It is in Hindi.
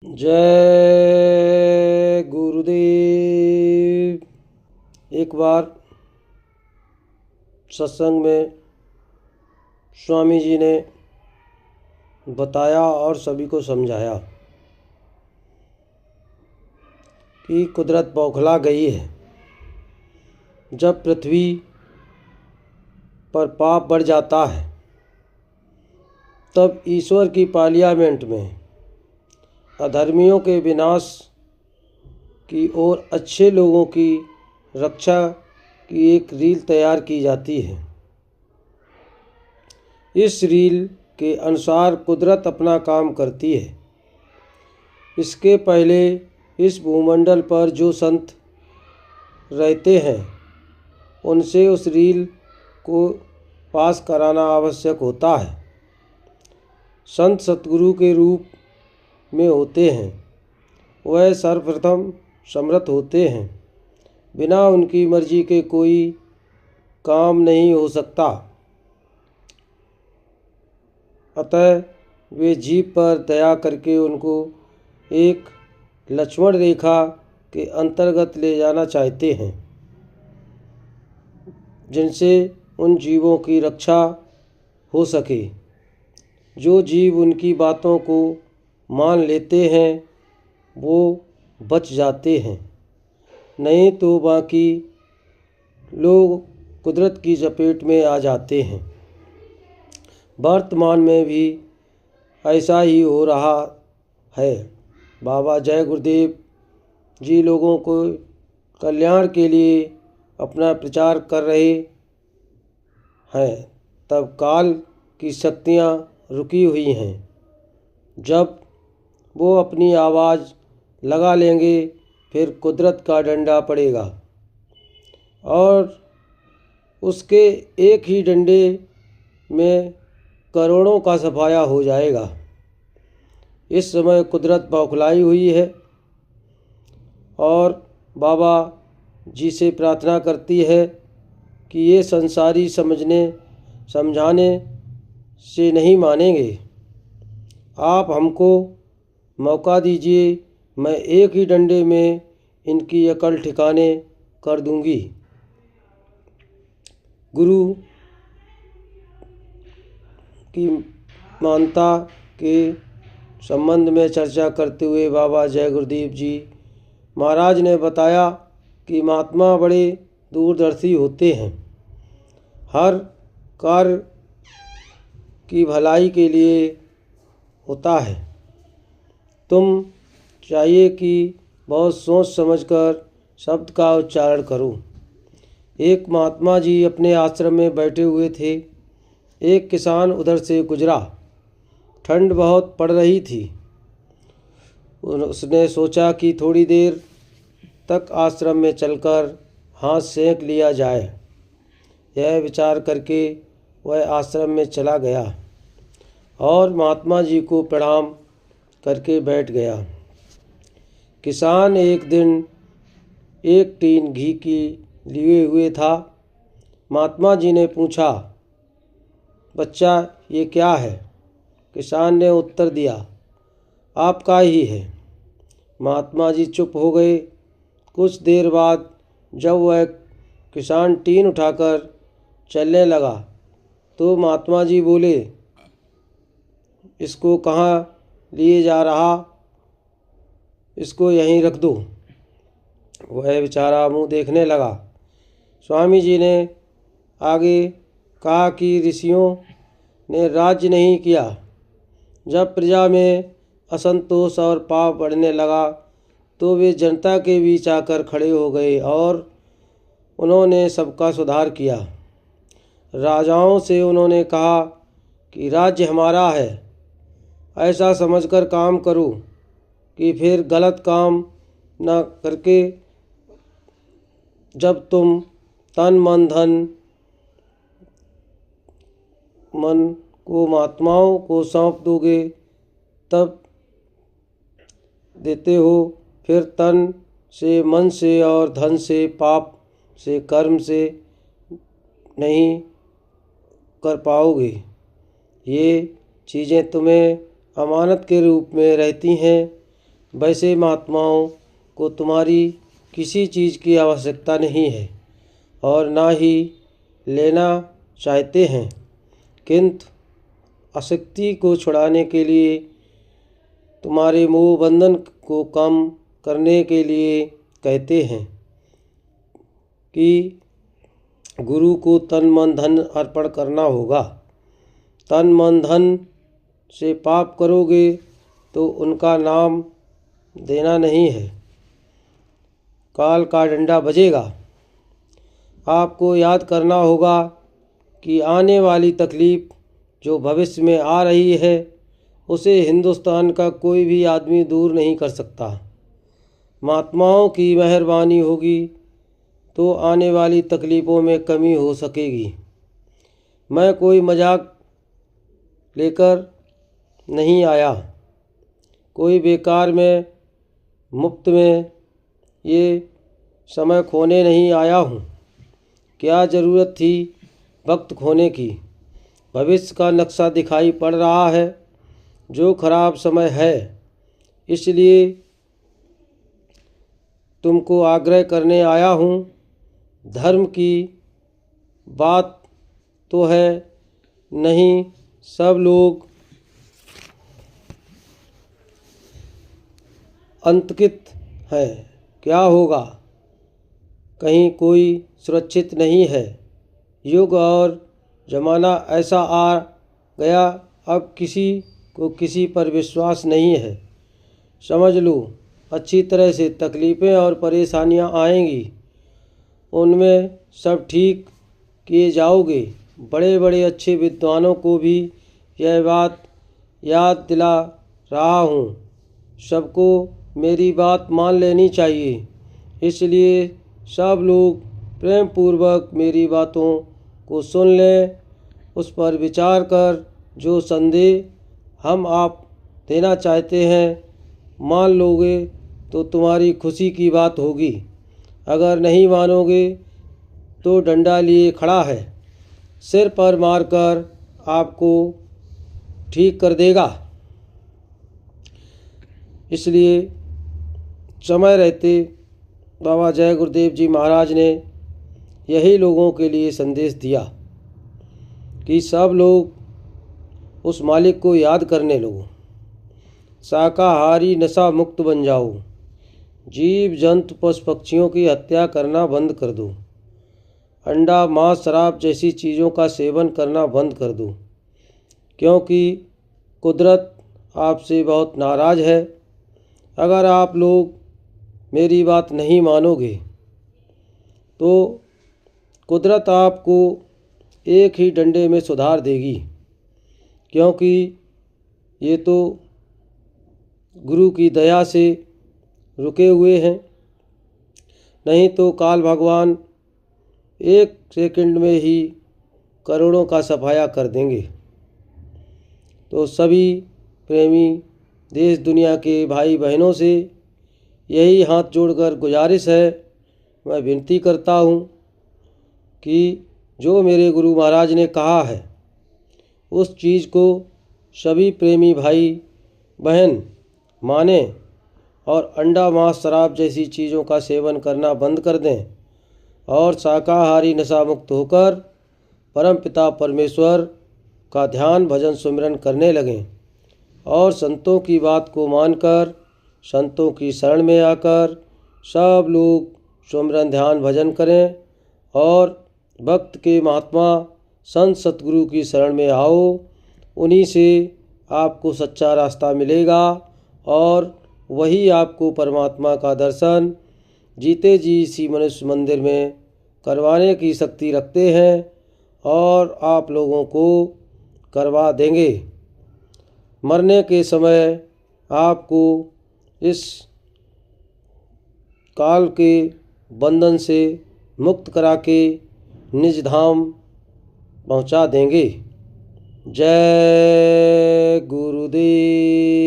जय गुरुदेव। एक बार सत्संग में स्वामी जी ने बताया और सभी को समझाया कि कुदरत बौखला गई है। जब पृथ्वी पर पाप बढ़ जाता है तब ईश्वर की पार्लियामेंट में अधर्मियों के विनाश की और अच्छे लोगों की रक्षा की एक रील तैयार की जाती है। इस रील के अनुसार कुदरत अपना काम करती है। इसके पहले इस भूमंडल पर जो संत रहते हैं उनसे उस रील को पास कराना आवश्यक होता है। संत सतगुरु के रूप में होते हैं। वह सर्वप्रथम समर्थ होते हैं। बिना उनकी मर्जी के कोई काम नहीं हो सकता। अतः वे जीव पर दया करके उनको एक लक्ष्मण रेखा के अंतर्गत ले जाना चाहते हैं, जिनसे उन जीवों की रक्षा हो सके। जो जीव उनकी बातों को मान लेते हैं वो बच जाते हैं, नहीं तो बाकी लोग कुदरत की चपेट में आ जाते हैं। वर्तमान में भी ऐसा ही हो रहा है। बाबा जय गुरुदेव जी लोगों को कल्याण के लिए अपना प्रचार कर रहे हैं, तब काल की शक्तियाँ रुकी हुई हैं। जब वो अपनी आवाज़ लगा लेंगे फिर कुदरत का डंडा पड़ेगा और उसके एक ही डंडे में करोड़ों का सफाया हो जाएगा। इस समय कुदरत बौखलाई हुई है और बाबा जी से प्रार्थना करती है कि ये संसारी समझाने से नहीं मानेंगे। आप हमको मौका दीजिए, मैं एक ही डंडे में इनकी अकल ठिकाने कर दूंगी। गुरु की मानता के संबंध में चर्चा करते हुए बाबा जय गुरुदेव जी महाराज ने बताया कि महात्मा बड़े दूरदर्शी होते हैं। हर कार्य की भलाई के लिए होता है। तुम चाहिए कि बहुत सोच समझकर शब्द का उच्चारण करो। एक महात्मा जी अपने आश्रम में बैठे हुए थे। एक किसान उधर से गुजरा। ठंड बहुत पड़ रही थी। उसने सोचा कि थोड़ी देर तक आश्रम में चलकर हाथ सेंक लिया जाए। यह विचार करके वह आश्रम में चला गया और महात्मा जी को प्रणाम करके बैठ गया। किसान एक दिन एक टीन घी की लिए हुए था। महात्मा जी ने पूछा, बच्चा ये क्या है? किसान ने उत्तर दिया, आपका ही है। महात्मा जी चुप हो गए। कुछ देर बाद जब वह किसान टीन उठाकर चलने लगा तो महात्मा जी बोले, इसको कहाँ लिए जा रहा? इसको यहीं रख दो। वह बेचारा मुँह देखने लगा। स्वामी जी ने आगे कहा कि ऋषियों ने राज्य नहीं किया। जब प्रजा में असंतोष और पाप बढ़ने लगा तो वे जनता के बीच आकर खड़े हो गए और उन्होंने सबका सुधार किया। राजाओं से उन्होंने कहा कि राज्य हमारा है, ऐसा समझकर काम करो कि फिर गलत काम न करके जब तुम तन मन धन मन को महात्माओं को सौंप दोगे तब देते हो, फिर तन से मन से और धन से पाप से कर्म से नहीं कर पाओगे। ये चीज़ें तुम्हें अमानत के रूप में रहती हैं। वैसे महात्माओं को तुम्हारी किसी चीज़ की आवश्यकता नहीं है और ना ही लेना चाहते हैं, किंतु आसक्ति को छुड़ाने के लिए, तुम्हारे मोह बंधन को कम करने के लिए कहते हैं कि गुरु को तन मन धन अर्पण करना होगा। तन मन धन से पाप करोगे तो उनका नाम देना नहीं है, काल का डंडा बजेगा। आपको याद करना होगा कि आने वाली तकलीफ़ जो भविष्य में आ रही है उसे हिंदुस्तान का कोई भी आदमी दूर नहीं कर सकता। महात्माओं की मेहरबानी होगी तो आने वाली तकलीफ़ों में कमी हो सकेगी। मैं कोई मजाक लेकर नहीं आया, कोई बेकार में मुफ्त में ये समय खोने नहीं आया हूँ। क्या ज़रूरत थी वक्त खोने की? भविष्य का नक्शा दिखाई पड़ रहा है जो खराब समय है, इसलिए तुमको आग्रह करने आया हूँ। धर्म की बात तो है नहीं, सब लोग अंतकित हैं। क्या होगा? कहीं कोई सुरक्षित नहीं है। युग और ज़माना ऐसा आ गया, अब किसी को किसी पर विश्वास नहीं है। समझ लो, अच्छी तरह से तकलीफ़ें और परेशानियां आएंगी, उनमें सब ठीक किए जाओगे। बड़े बड़े अच्छे विद्वानों को भी यह बात याद दिला रहा हूँ। सबको मेरी बात मान लेनी चाहिए, इसलिए सब लोग प्रेम पूर्वक मेरी बातों को सुन लें। उस पर विचार कर जो संदेह हम आप देना चाहते हैं मान लोगे तो तुम्हारी खुशी की बात होगी। अगर नहीं मानोगे तो डंडा लिए खड़ा है, सिर पर मारकर आपको ठीक कर देगा। इसलिए समय रहते बाबा जय गुरुदेव जी महाराज ने यही लोगों के लिए संदेश दिया कि सब लोग उस मालिक को याद करने लगो। शाकाहारी नशा मुक्त बन जाओ। जीव जंतु पशु पक्षियों की हत्या करना बंद कर दो। अंडा मांस शराब जैसी चीज़ों का सेवन करना बंद कर दो, क्योंकि कुदरत आपसे बहुत नाराज़ है। अगर आप लोग मेरी बात नहीं मानोगे तो कुदरत आपको एक ही डंडे में सुधार देगी, क्योंकि ये तो गुरु की दया से रुके हुए हैं। नहीं तो काल भगवान एक सेकंड में ही करोड़ों का सफाया कर देंगे। तो सभी प्रेमी देश दुनिया के भाई बहनों से यही हाथ जोड़कर गुजारिश है, मैं विनती करता हूँ कि जो मेरे गुरु महाराज ने कहा है उस चीज़ को सभी प्रेमी भाई बहन माने और अंडा मांस शराब जैसी चीज़ों का सेवन करना बंद कर दें और शाकाहारी नशा मुक्त होकर परम पिता परमेश्वर का ध्यान भजन सुमिरन करने लगें और संतों की बात को मानकर संतों की शरण में आकर सब लोग सुमिरन ध्यान भजन करें और भक्त के महात्मा संत सतगुरु की शरण में आओ। उन्हीं से आपको सच्चा रास्ता मिलेगा और वही आपको परमात्मा का दर्शन जीते जी इसी मनुष्य मंदिर में करवाने की शक्ति रखते हैं और आप लोगों को करवा देंगे। मरने के समय आपको इस काल के बंधन से मुक्त करा के निज धाम पहुंचा देंगे। जय गुरुदेव।